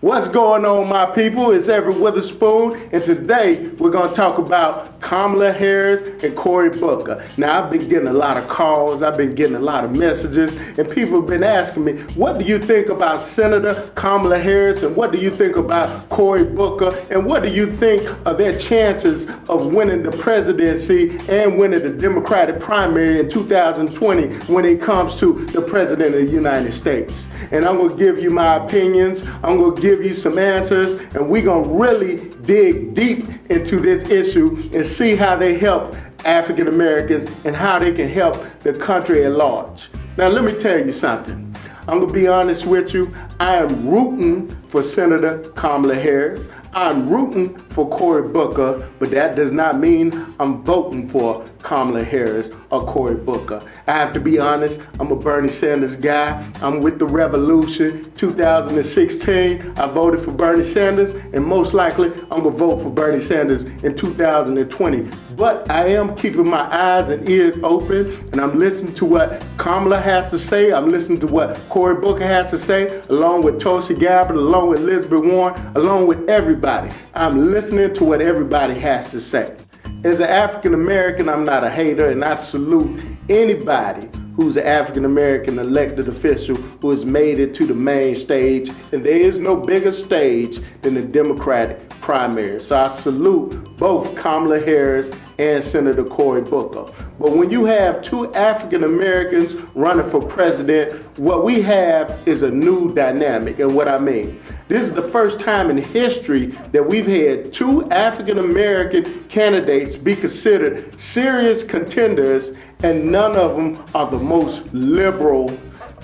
What's going on, my people? It's Everette Witherspoon, and today we're going to talk about Kamala Harris and Cory Booker. Now, I've been getting a lot of calls, I've been getting a lot of messages, and people have been asking me, what do you think about Senator Kamala Harris, and what do you think about Cory Booker, and what do you think of their chances of winning the presidency and winning the Democratic primary in 2020 when it comes to the President of the United States? And I'm going to give you my opinions, I'm going to give you some answers, and we're going to really dig deep into this issue and see how they help African Americans and how they can help the country at large. Now, let me tell you something. I'm going to be honest with you. I am rooting for Senator Kamala Harris. I'm rooting for Cory Booker, but that does not mean I'm voting for Kamala Harris or Cory Booker. I have to be honest, I'm a Bernie Sanders guy. I'm with the revolution. 2016, I voted for Bernie Sanders, and most likely I'm gonna vote for Bernie Sanders in 2020. But I am keeping my eyes and ears open, and I'm listening to what Kamala has to say. I'm listening to what Cory Booker has to say, along with Tulsi Gabbard, along with Elizabeth Warren, along with everybody. I'm listening to what everybody has to say. As an African American, I'm not a hater, and I salute anybody who's an African American elected official who has made it to the main stage, and there is no bigger stage than the Democratic primary. So I salute both Kamala Harris and Senator Cory Booker. But when you have two African Americans running for president, what we have is a new dynamic. And what I mean, this is the first time in history that we've had two African American candidates be considered serious contenders, and none of them are the most liberal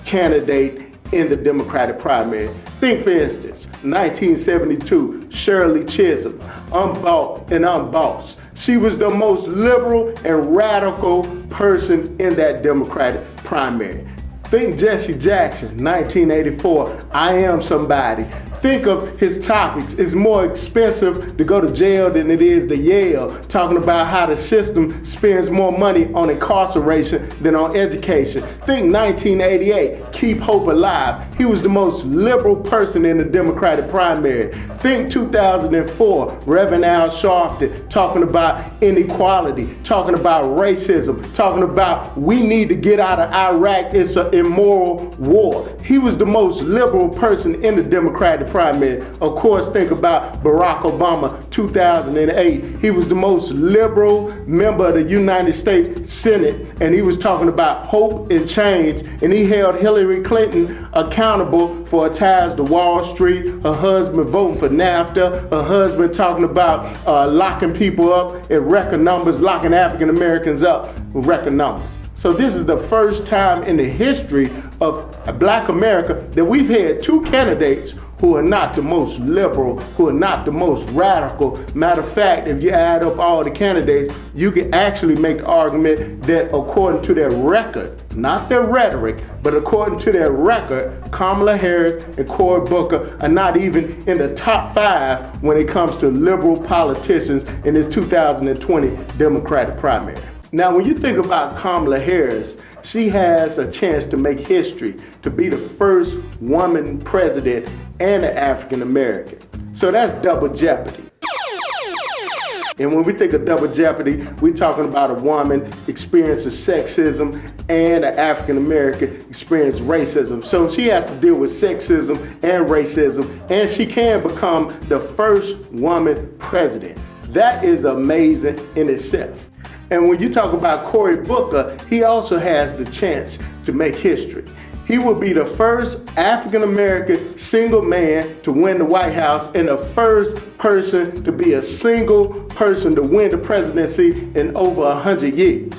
candidate in the Democratic primary. Think, for instance, 1972, Shirley Chisholm, unbought and unbossed. She was the most liberal and radical person in that Democratic primary. Think Jesse Jackson, 1984, I Am Somebody. Think of his topics. It's more expensive to go to jail than it is to Yale, talking about how the system spends more money on incarceration than on education. Think 1988, Keep Hope Alive. He was the most liberal person in the Democratic primary. Think 2004, Reverend Al Sharpton, talking about inequality, talking about racism, talking about we need to get out of Iraq, it's an immoral war. He was the most liberal person in the Democratic primary. Of course, think about Barack Obama, 2008. He was the most liberal member of the United States Senate, and he was talking about hope and change, and he held Hillary Clinton accountable for her ties to Wall Street, her husband voting for NAFTA, her husband talking about locking people up in record numbers, locking African Americans up with record numbers. So this is the first time in the history of Black America that we've had two candidates who are not the most liberal, who are not the most radical. Matter of fact, if you add up all the candidates, you can actually make the argument that according to their record, not their rhetoric, but according to their record, Kamala Harris and Cory Booker are not even in the top 5 when it comes to liberal politicians in this 2020 Democratic primary. Now, when you think about Kamala Harris, she has a chance to make history, to be the first woman president and an African American. So that's double jeopardy. And when we think of double jeopardy, we're talking about a woman experiencing sexism and an African American experiencing racism. So she has to deal with sexism and racism, and she can become the first woman president. That is amazing in itself. And when you talk about Cory Booker, he also has the chance to make history. He will be the first African-American single man to win the White House and the first person to be a single person to win the presidency in over 100 years.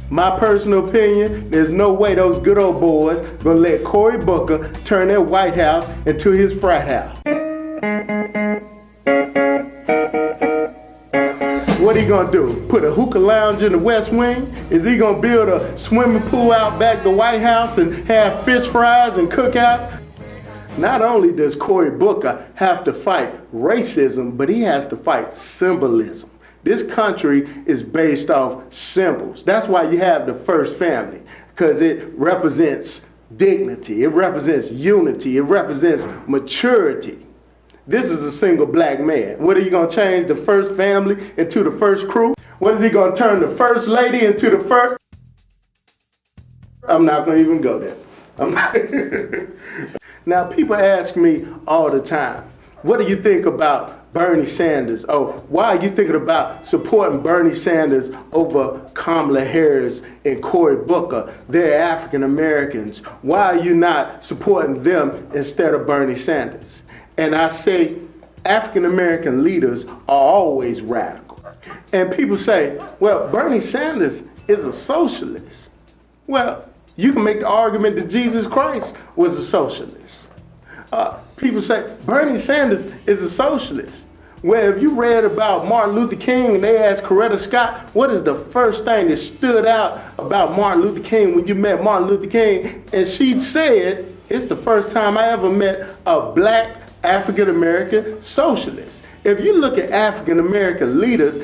My personal opinion, there's no way those good old boys gonna let Cory Booker turn their White House into his frat house. What are he gonna do? Put a hookah lounge in the West Wing? Is he gonna build a swimming pool out back the White House and have fish fries and cookouts? Not only does Cory Booker have to fight racism, but he has to fight symbolism. This country is based off symbols. That's why you have the first family, because it represents dignity, it represents unity, it represents maturity. This is a single black man. What are you going to change the first family into the first crew? What is he going to turn the first lady into the first? I'm not going to even go there. I'm not. Now, people ask me all the time, what do you think about Bernie Sanders? Oh, why are you thinking about supporting Bernie Sanders over Kamala Harris and Cory Booker? They're African Americans. Why are you not supporting them instead of Bernie Sanders? And I say, African American leaders are always radical. And people say, well, Bernie Sanders is a socialist. Well, you can make the argument that Jesus Christ was a socialist. People say Bernie Sanders is a socialist. Well, if you read about Martin Luther King and they asked Coretta Scott, what is the first thing that stood out about Martin Luther King when you met Martin Luther King? And she said, it's the first time I ever met a black African-American socialist. If you look at African-American leaders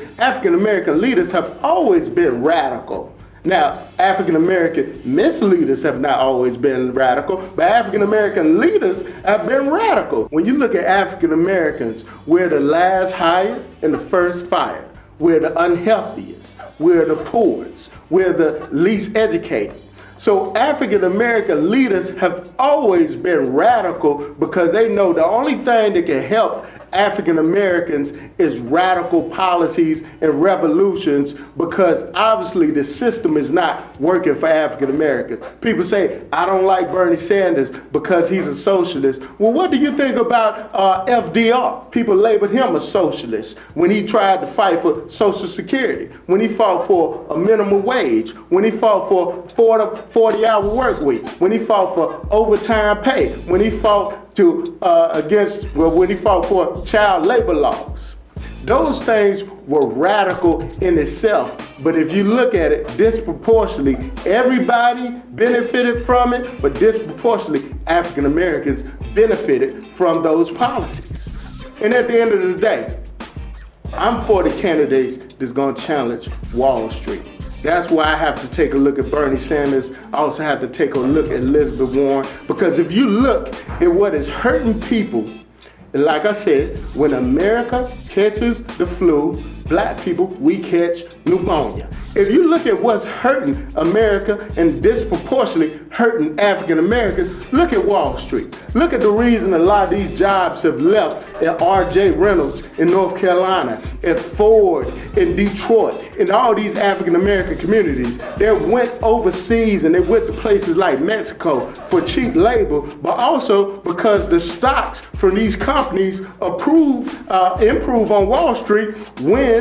have always been radical. Now, African-American misleaders have not always been radical, but African-American leaders have been radical. When you look at African-Americans, we're the last hired and the first fired. We're the unhealthiest. We're the poorest. We're the least educated. So African-American leaders have always been radical because they know the only thing that can help African Americans is radical policies and revolutions, because obviously the system is not working for African Americans. People say, I don't like Bernie Sanders because he's a socialist. Well, what do you think about FDR? People labeled him a socialist when he tried to fight for Social Security, when he fought for a minimum wage, when he fought for 40-hour work week, when he fought for overtime pay, when he fought when he fought for child labor laws. Those things were radical in itself, but if you look at it disproportionately, everybody benefited from it, but disproportionately African Americans benefited from those policies. And at the end of the day, I'm for the candidates that's gonna challenge Wall Street. That's why I have to take a look at Bernie Sanders. I also have to take a look at Elizabeth Warren, because if you look at what is hurting people, and like I said, when America catches the flu, black people, we catch pneumonia. If you look at what's hurting America and disproportionately hurting African Americans, look at Wall Street. Look at the reason a lot of these jobs have left at R.J. Reynolds in North Carolina, at Ford in Detroit, in all these African American communities. They went overseas and they went to places like Mexico for cheap labor, but also because the stocks from these companies improve on Wall Street when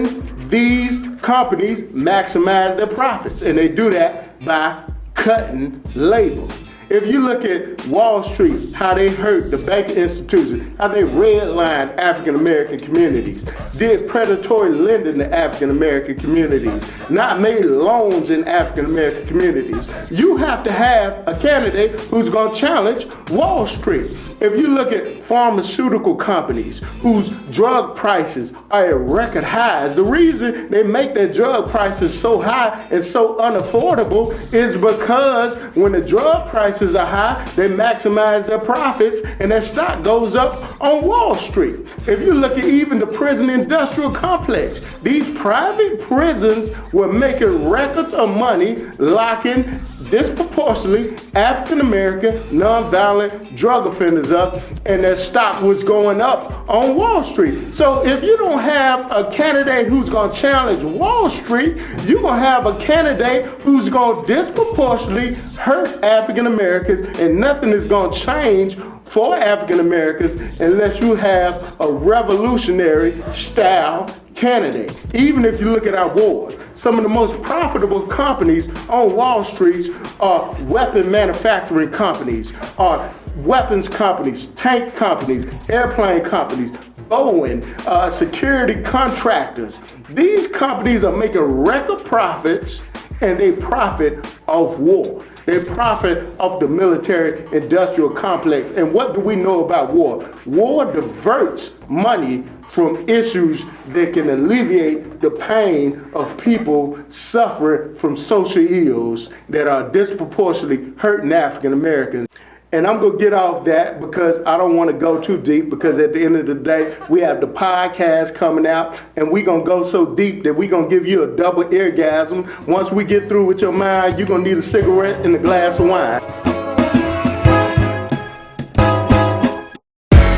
these companies maximize their profits, and they do that by cutting labor. If you look at Wall Street, how they hurt the banking institutions, how they redlined African American communities, did predatory lending to African American communities, not made loans in African American communities. You have to have a candidate who's going to challenge Wall Street. If you look at pharmaceutical companies whose drug prices are at record highs, the reason they make their drug prices so high and so unaffordable is because when the drug prices are high, they maximize their profits and their stock goes up on Wall Street. If you look at even the prison industrial complex, these private prisons were making records of money locking disproportionately African American nonviolent drug offenders up, and their stock was going up on Wall Street. So if you don't have a candidate who's going to challenge Wall Street, you're going to have a candidate who's going to disproportionately hurt African Americans, and nothing is going to change for African Americans unless you have a revolutionary style candidate. Even if you look at our wars, some of the most profitable companies on Wall Street are weapon manufacturing companies, are weapons companies, tank companies, airplane companies, Boeing, security contractors. These companies are making record profits, and they profit off war. They profit off the military industrial complex. And what do we know about war? War diverts money from issues that can alleviate the pain of people suffering from social ills that are disproportionately hurting African Americans. And I'm gonna get off that because I don't want to go too deep, because at the end of the day, we have the podcast coming out and we're gonna go so deep that we're gonna give you a double orgasm. Once we get through with your mind, you're gonna need a cigarette and a glass of wine.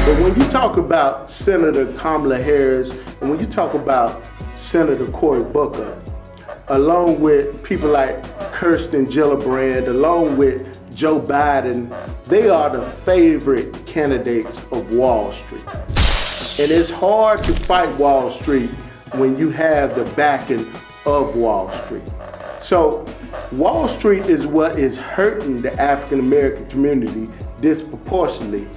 But when you talk about Senator Kamala Harris, and when you talk about Senator Cory Booker, along with people like Kirsten Gillibrand, along with Joe Biden, they are the favorite candidates of Wall Street. And it's hard to fight Wall Street when you have the backing of Wall Street. So Wall Street is what is hurting the African American community disproportionately.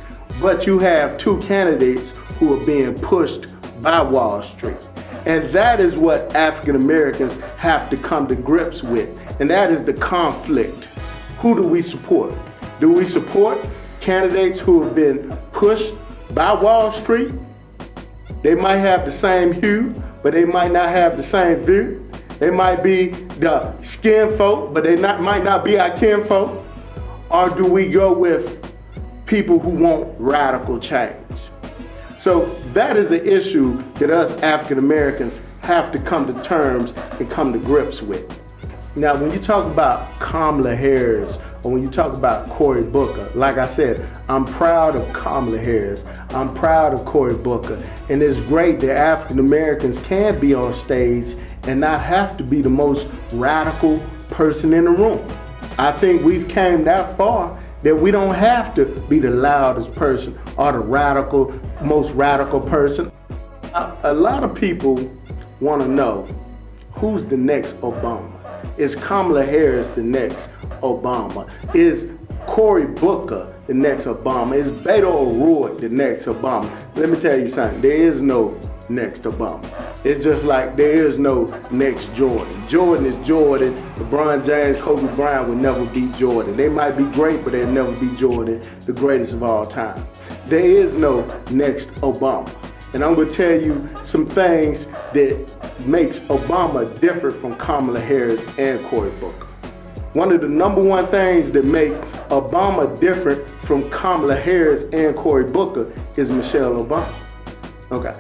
But you have two candidates who are being pushed by Wall Street. And that is what African Americans have to come to grips with. And that is the conflict. Who do we support? Do we support candidates who have been pushed by Wall Street? They might have the same hue, but they might not have the same view. They might be the skin folk, but they might not be our kinfolk. Or do we go with people who want radical change? So that is an issue that us African Americans have to come to terms and come to grips with. Now, when you talk about Kamala Harris, or when you talk about Cory Booker, like I said, I'm proud of Kamala Harris. I'm proud of Cory Booker. And it's great that African Americans can be on stage and not have to be the most radical person in the room. I think we've came that far that we don't have to be the loudest person or the most radical person. A lot of people want to know, who's the next Obama? Is Kamala Harris the next Obama? Is Cory Booker the next Obama? Is Beto O'Rourke the next Obama? Let me tell you something, there is no next Obama. It's just like there is no next Jordan. Jordan is Jordan. LeBron James, Kobe Bryant will never beat Jordan. They might be great, but they'll never beat Jordan, the greatest of all time. There is no next Obama. And I'm gonna tell you some things that makes Obama different from Kamala Harris and Cory Booker. One of the number one things that make Obama different from Kamala Harris and Cory Booker is Michelle Obama. Okay,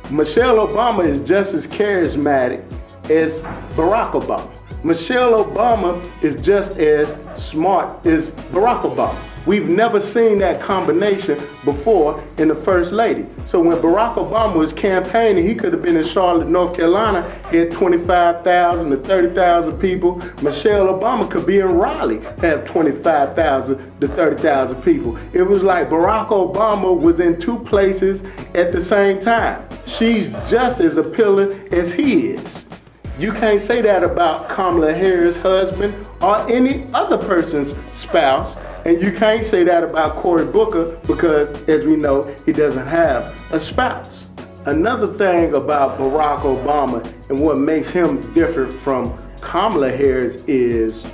Michelle Obama is just as charismatic as Barack Obama. Michelle Obama is just as smart as Barack Obama. We've never seen that combination before in the First Lady. So when Barack Obama was campaigning, he could have been in Charlotte, North Carolina, had 25,000 to 30,000 people. Michelle Obama could be in Raleigh, have 25,000 to 30,000 people. It was like Barack Obama was in two places at the same time. She's just as appealing as he is. You can't say that about Kamala Harris' husband or any other person's spouse. And you can't say that about Cory Booker because, as we know, he doesn't have a spouse. Another thing about Barack Obama and what makes him different from Kamala Harris is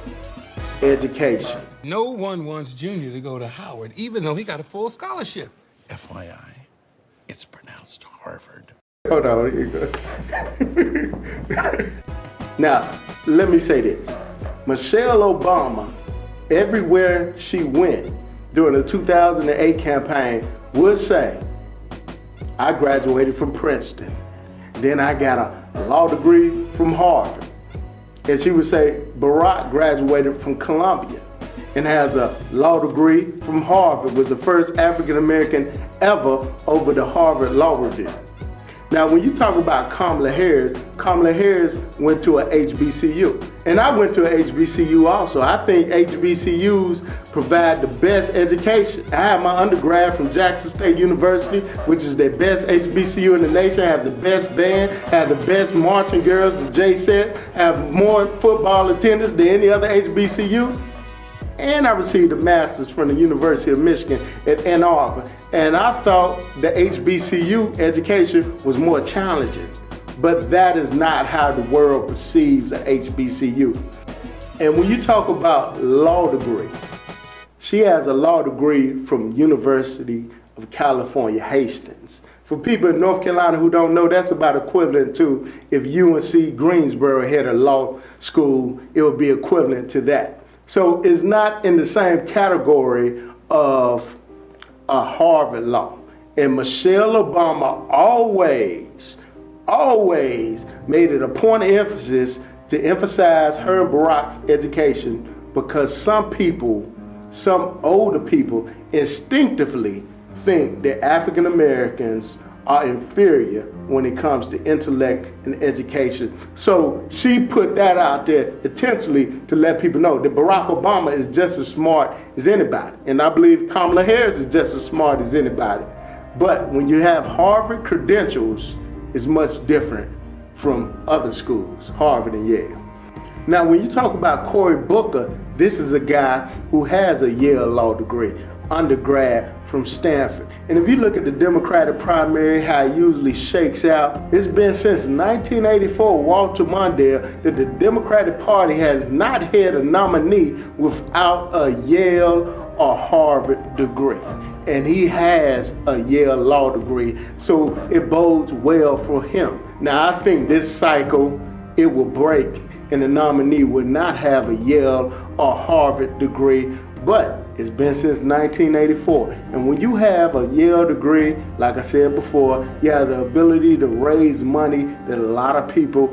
education. No one wants Junior to go to Howard, even though he got a full scholarship. FYI, it's pronounced Harvard. Hold on, here you go. Now, let me say this. Michelle Obama, everywhere she went during the 2008 campaign, would say, I graduated from Princeton. Then I got a law degree from Harvard. And she would say, Barack graduated from Columbia and has a law degree from Harvard, was the first African American ever over the Harvard Law Review. Now, when you talk about Kamala Harris went to a HBCU. And I went to a HBCU also. I think HBCUs provide the best education. I have my undergrad from Jackson State University, which is the best HBCU in the nation. I have the best band, have the best marching girls, the J-Set, have more football attendance than any other HBCU. And I received a master's from the University of Michigan at Ann Arbor. And I thought the HBCU education was more challenging. But that is not how the world perceives a HBCU. And when you talk about law degree, she has a law degree from University of California, Hastings. For people in North Carolina who don't know, that's about equivalent to if UNC Greensboro had a law school, it would be equivalent to that. So it's not in the same category of a Harvard law. And Michelle Obama always made it a point of emphasis to emphasize her and Barack's education, because some older people instinctively think that African Americans are inferior when it comes to intellect and education. So she put that out there intentionally to let people know that Barack Obama is just as smart as anybody. And I believe Kamala Harris is just as smart as anybody. But when you have Harvard credentials, it's much different from other schools, Harvard and Yale. Now, when you talk about Cory Booker, this is a guy who has a Yale law degree, undergrad from Stanford. And if you look at the Democratic primary, how it usually shakes out, it's been since 1984, Walter Mondale, that the Democratic Party has not had a nominee without a Yale or Harvard degree. And he has a Yale law degree, so it bodes well for him. Now, I think this cycle, it will break, and the nominee will not have a Yale or Harvard degree, but it's been since 1984. And when you have a Yale degree, like I said before, you have the ability to raise money that a lot of people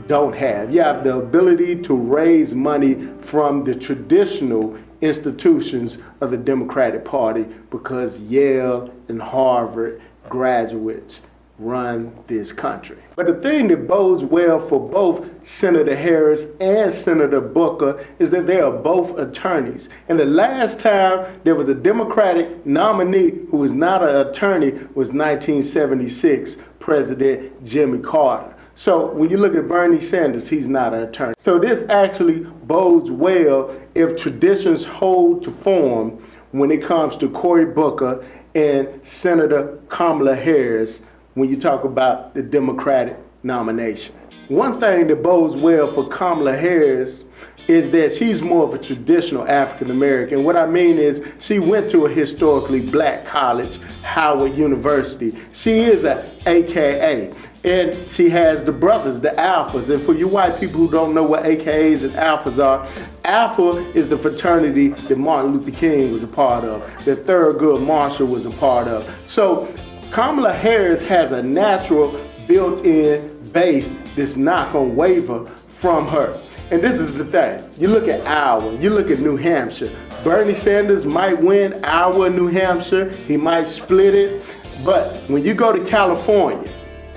don't have. You have the ability to raise money from the traditional institutions of the Democratic Party, because Yale and Harvard graduates run this country. But the thing that bodes well for both Senator Harris and Senator Booker is that they are both attorneys. And the last time there was a Democratic nominee who was not an attorney was 1976 President Jimmy Carter. So when you look at Bernie Sanders, he's not an attorney. So this actually bodes well if traditions hold to form when it comes to Cory Booker and Senator Kamala Harris when you talk about the Democratic nomination. One thing that bodes well for Kamala Harris is that she's more of a traditional African American. What I mean is she went to a historically black college, Howard University. She is a AKA. And she has the brothers, the Alphas. And for you white people who don't know what AKAs and Alphas are, Alpha is the fraternity that Martin Luther King was a part of, that Thurgood Marshall was a part of. So Kamala Harris has a natural built-in base that's not gonna waver from her. And this is the thing, you look at Iowa, you look at New Hampshire, Bernie Sanders might win Iowa, New Hampshire, he might split it, but when you go to California,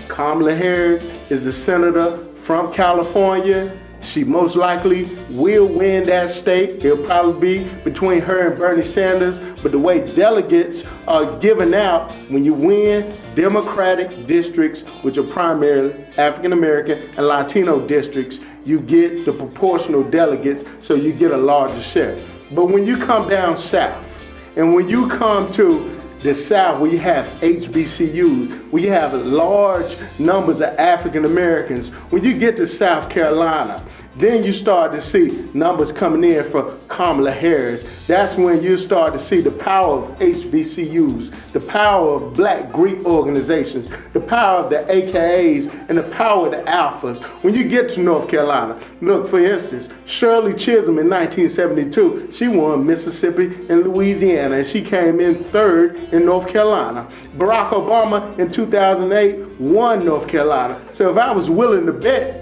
Kamala Harris is the senator from California. She most likely will win that state. It'll probably be between her and Bernie Sanders, but the way delegates are given out, when you win Democratic districts, which are primarily African American and Latino districts, you get the proportional delegates, so you get a larger share. But when you come down south, and when you come to the South, where you have HBCUs, where you have large numbers of African Americans, when you get to South Carolina, then you start to see numbers coming in for Kamala Harris. That's when you start to see the power of HBCUs, the power of Black Greek organizations, the power of the AKAs, and the power of the Alphas. When you get to North Carolina, look, for instance, Shirley Chisholm in 1972, she won Mississippi and Louisiana, and she came in third in North Carolina. Barack Obama in 2008 won North Carolina. So if I was willing to bet,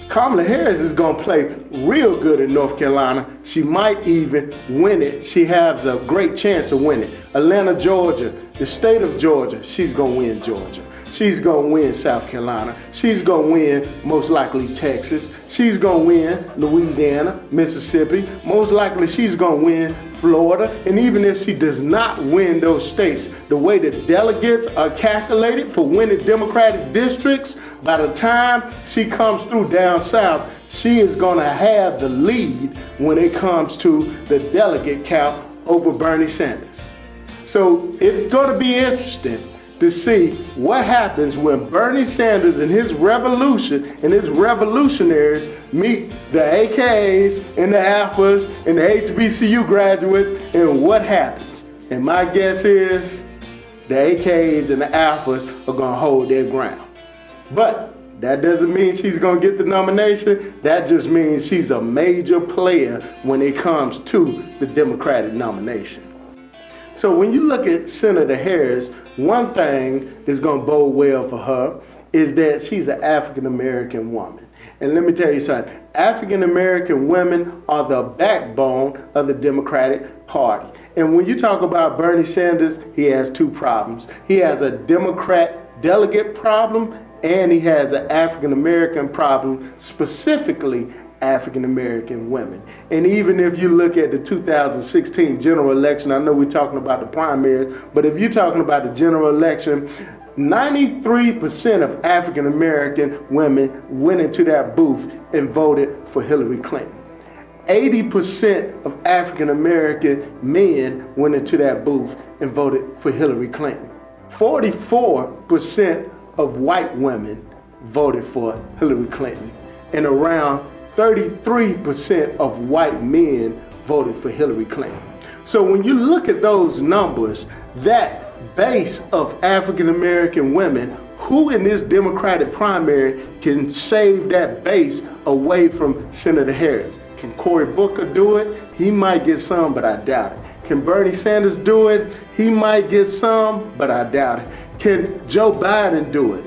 Kamala Harris is gonna play real good in North Carolina. She might even win it. She has a great chance of winning. Atlanta, Georgia, the state of Georgia, she's gonna win Georgia. She's gonna win South Carolina. She's gonna win, most likely, Texas. She's gonna win Louisiana, Mississippi. Most likely she's gonna win Florida. And even if she does not win those states, the way the delegates are calculated for winning Democratic districts, by the time she comes through down south, she is gonna have the lead when it comes to the delegate count over Bernie Sanders. So it's gonna be interesting to see what happens when Bernie Sanders and his revolution and his revolutionaries meet the AKAs and the Alphas and the HBCU graduates, and what happens. And my guess is the AKAs and the Alphas are gonna hold their ground. But that doesn't mean she's gonna get the nomination. That just means she's a major player when it comes to the Democratic nomination. So when you look at Senator Harris, one thing that's going to bode well for her is that she's an African-American woman. And let me tell you something, African-American women are the backbone of the Democratic Party. And when you talk about Bernie Sanders, he has two problems. He has a Democrat delegate problem, and he has an African-American problem, specifically African-American women. And even if you look at the 2016 general election, I know we're talking about the primaries, but if you're talking about the general election, 93% of African-American women went into that booth and voted for Hillary Clinton. 80% of African-American men went into that booth and voted for Hillary Clinton. 44% of white women voted for Hillary Clinton, and around 33% of white men voted for Hillary Clinton. So when you look at those numbers, that base of African American women, who in this Democratic primary can save that base away from Senator Harris? Can Cory Booker do it? He might get some, but I doubt it. Can Bernie Sanders do it? He might get some, but I doubt it. Can Joe Biden do it?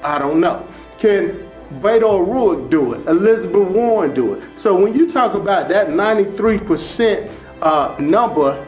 I don't know. Can Beto O'Rourke do it? Elizabeth Warren do it? So when you talk about that 93% number,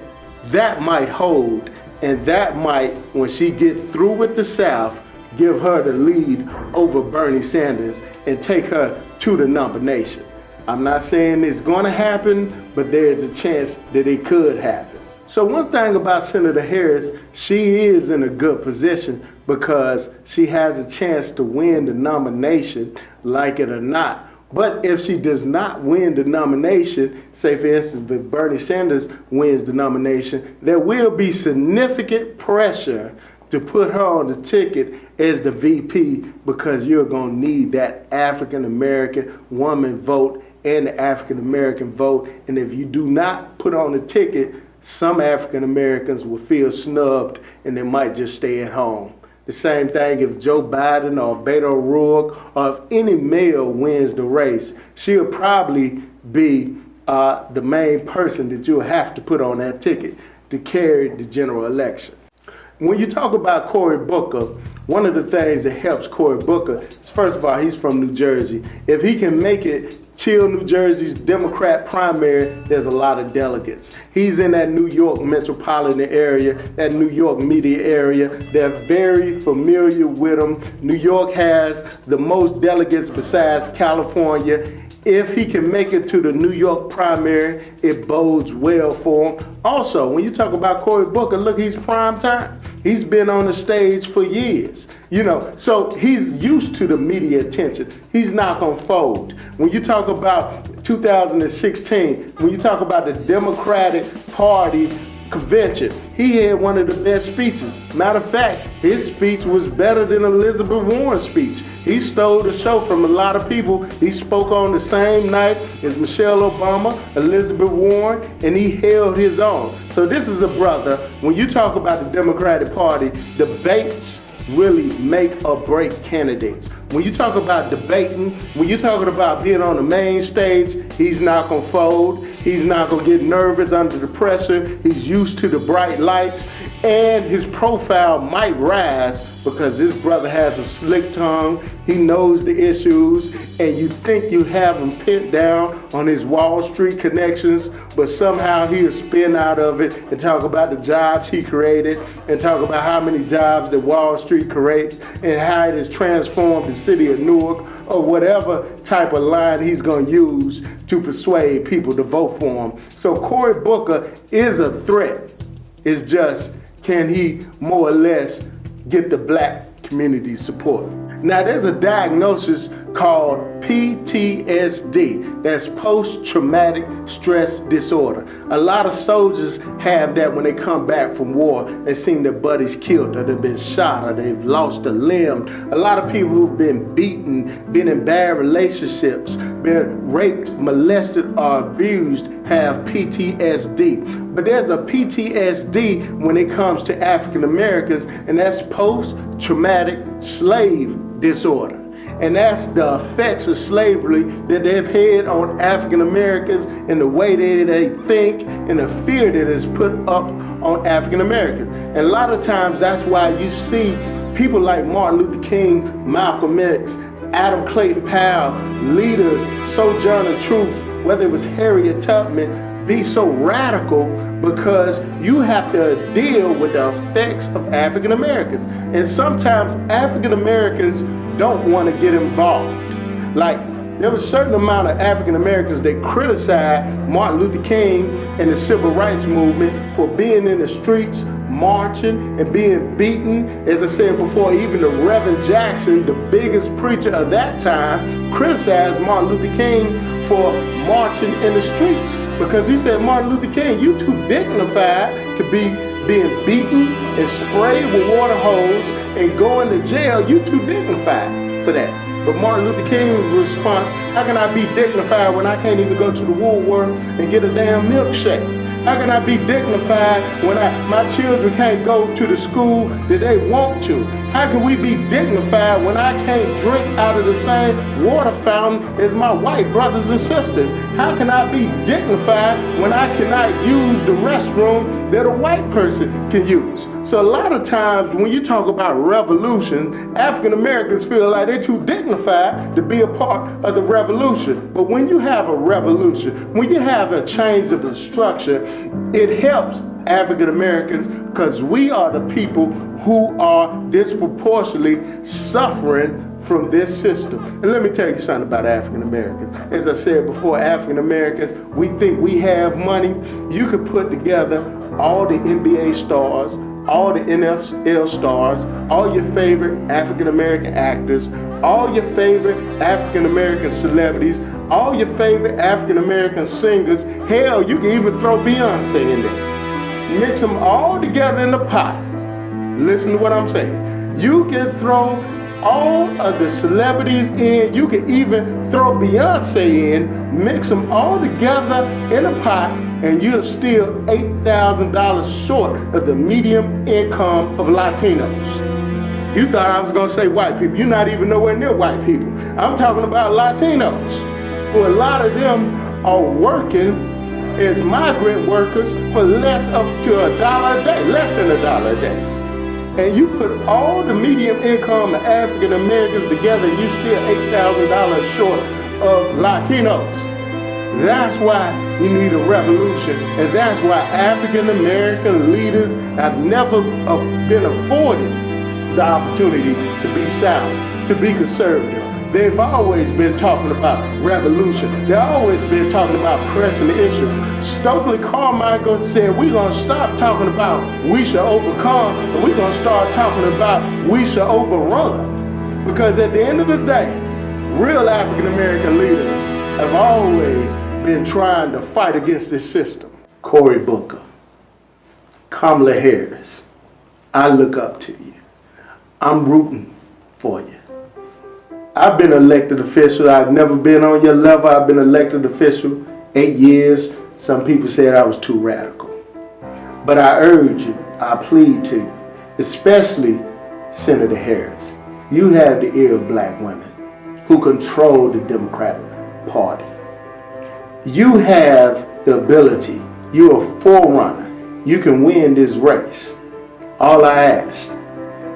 that might hold, and that might, when she get through with the South, give her the lead over Bernie Sanders and take her to the nomination. I'm not saying it's going to happen, but there is a chance that it could happen. So one thing about Senator Harris, she is in a good position because she has a chance to win the nomination, like it or not. But if she does not win the nomination, say for instance, if Bernie Sanders wins the nomination, there will be significant pressure to put her on the ticket as the VP, because you're going to need that African American woman vote and the African American vote. And if you do not put on the ticket, some African Americans will feel snubbed and they might just stay at home. The same thing if Joe Biden or Beto O'Rourke or if any male wins the race, she'll probably be the main person that you'll have to put on that ticket to carry the general election. When you talk about Cory Booker, one of the things that helps Cory Booker is, first of all, he's from New Jersey. If he can make it till New Jersey's Democrat primary, there's a lot of delegates. He's in that New York metropolitan area, that New York media area. They're very familiar with him. New York has the most delegates besides California. If he can make it to the New York primary, it bodes well for him. Also, when you talk about Cory Booker, look, he's prime time. He's been on the stage for years, so he's used to the media attention. He's not gonna fold. When you talk about 2016, when you talk about the Democratic Party convention, he had one of the best speeches. Matter of fact, his speech was better than Elizabeth Warren's speech. He stole the show from a lot of people. He spoke on the same night as Michelle Obama, Elizabeth Warren, and he held his own. So this is a brother, when you talk about the Democratic Party, debates really make or break candidates. When you talk about debating, when you're talking about being on the main stage, he's not gonna fold. He's not gonna get nervous under the pressure. He's used to the bright lights, and his profile might rise because this brother has a slick tongue. He knows the issues, and you think you have him pinned down on his Wall Street connections, but somehow he'll spin out of it and talk about the jobs he created and talk about how many jobs that Wall Street creates and how it has transformed the city of Newark, or whatever type of line he's going to use to persuade people to vote for him. So Cory Booker is a threat. It's just, can he more or less get the black community support? Now, there's a diagnosis called PTSD. That's post-traumatic stress disorder. A lot of soldiers have that when they come back from war. They've seen their buddies killed, or they've been shot, or they've lost a limb. A lot of people who've been beaten, been in bad relationships, been raped, molested, or abused have PTSD. But there's a PTSD when it comes to African Americans, and that's post-traumatic slave disorder. And that's the effects of slavery that they've had on African Americans and the way that they think and the fear that is put up on African Americans. And a lot of times that's why you see people like Martin Luther King, Malcolm X, Adam Clayton Powell, leaders, Sojourner Truth, whether it was Harriet Tubman, be so radical, because you have to deal with the effects of African Americans. And sometimes African Americans don't want to get involved. Like, there was a certain amount of African Americans that criticized Martin Luther King and the Civil Rights Movement for being in the streets, marching and being beaten. As I said before, even the Reverend Jackson, the biggest preacher of that time, criticized Martin Luther King for marching in the streets, because he said, Martin Luther King, you too dignified to be being beaten and sprayed with water hose and going to jail. You too dignified for that. But Martin Luther King's response, how can I be dignified when I can't even go to the Woolworth and get a damn milkshake? How can I be dignified when my children can't go to the school that they want to? How can we be dignified when I can't drink out of the same water fountain as my white brothers and sisters? How can I be dignified when I cannot use the restroom that a white person can use? So a lot of times when you talk about revolution, African Americans feel like they're too dignified to be a part of the revolution. But when you have a revolution, when you have a change of the structure, it helps African Americans, because we are the people who are disproportionately suffering from this system. And let me tell you something about African Americans. As I said before, African Americans, we think we have money. You could put together all the NBA stars, all the NFL stars, all your favorite African American actors, all your favorite African American celebrities, all your favorite African American singers. Hell, you can even throw Beyonce in there. Mix them all together in the pot. Listen to what I'm saying. You can throw all of the celebrities in. You can even throw Beyonce in, mix them all together in a pot, and you're still $8,000 short of the median income of Latinos. You thought I was gonna say white people. You're not even nowhere near white people. I'm talking about Latinos, who a lot of them are working as migrant workers for less up to $1 a day, less than $1 a day. And you put all the median income of African Americans together, and you're still $8,000 short of Latinos. That's why we need a revolution, and that's why African American leaders have never been afforded the opportunity to be sound, to be conservative. They've always been talking about revolution. They've always been talking about pressing the issue. Stokely Carmichael said, we're going to stop talking about we shall overcome, and we're going to start talking about we shall overrun. Because at the end of the day, real African American leaders have always been trying to fight against this system. Cory Booker, Kamala Harris, I look up to you. I'm rooting for you. I've been elected official. I've never been on your level. I've been elected official 8 years. Some people said I was too radical. But I urge you, I plead to you, especially Senator Harris. You have the ear of black women who control the Democratic Party. You have the ability. You're a forerunner. You can win this race. All I ask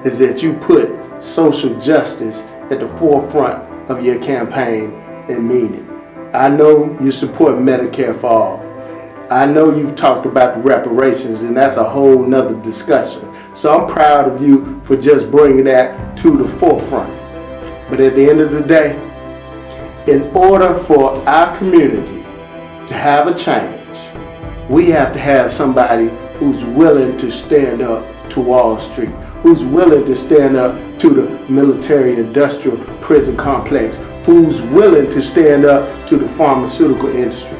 is that you put social justice at the forefront of your campaign and mean it. I know you support Medicare for all. I know you've talked about the reparations, and that's a whole nother discussion. So I'm proud of you for just bringing that to the forefront. But at the end of the day, in order for our community to have a change, we have to have somebody who's willing to stand up to Wall Street, who's willing to stand up to the military-industrial prison complex, who's willing to stand up to the pharmaceutical industry.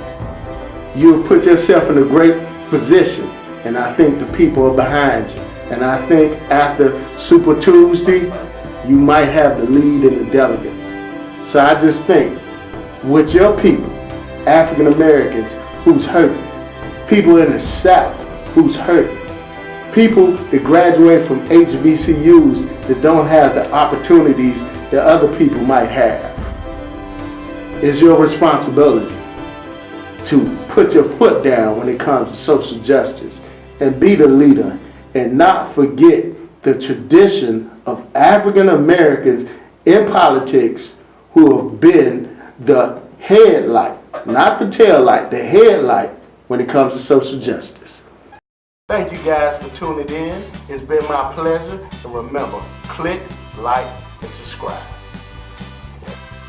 You've put yourself in a great position, and I think the people are behind you. And I think after Super Tuesday, you might have the lead in the delegates. So I just think, with your people, African Americans who's hurting, people in the South who's hurting, people that graduate from HBCUs that don't have the opportunities that other people might have. It's your responsibility to put your foot down when it comes to social justice and be the leader and not forget the tradition of African Americans in politics who have been the headlight, not the tail light, the headlight when it comes to social justice. Thank you guys for tuning in. It's been my pleasure. And remember, click, like, and subscribe.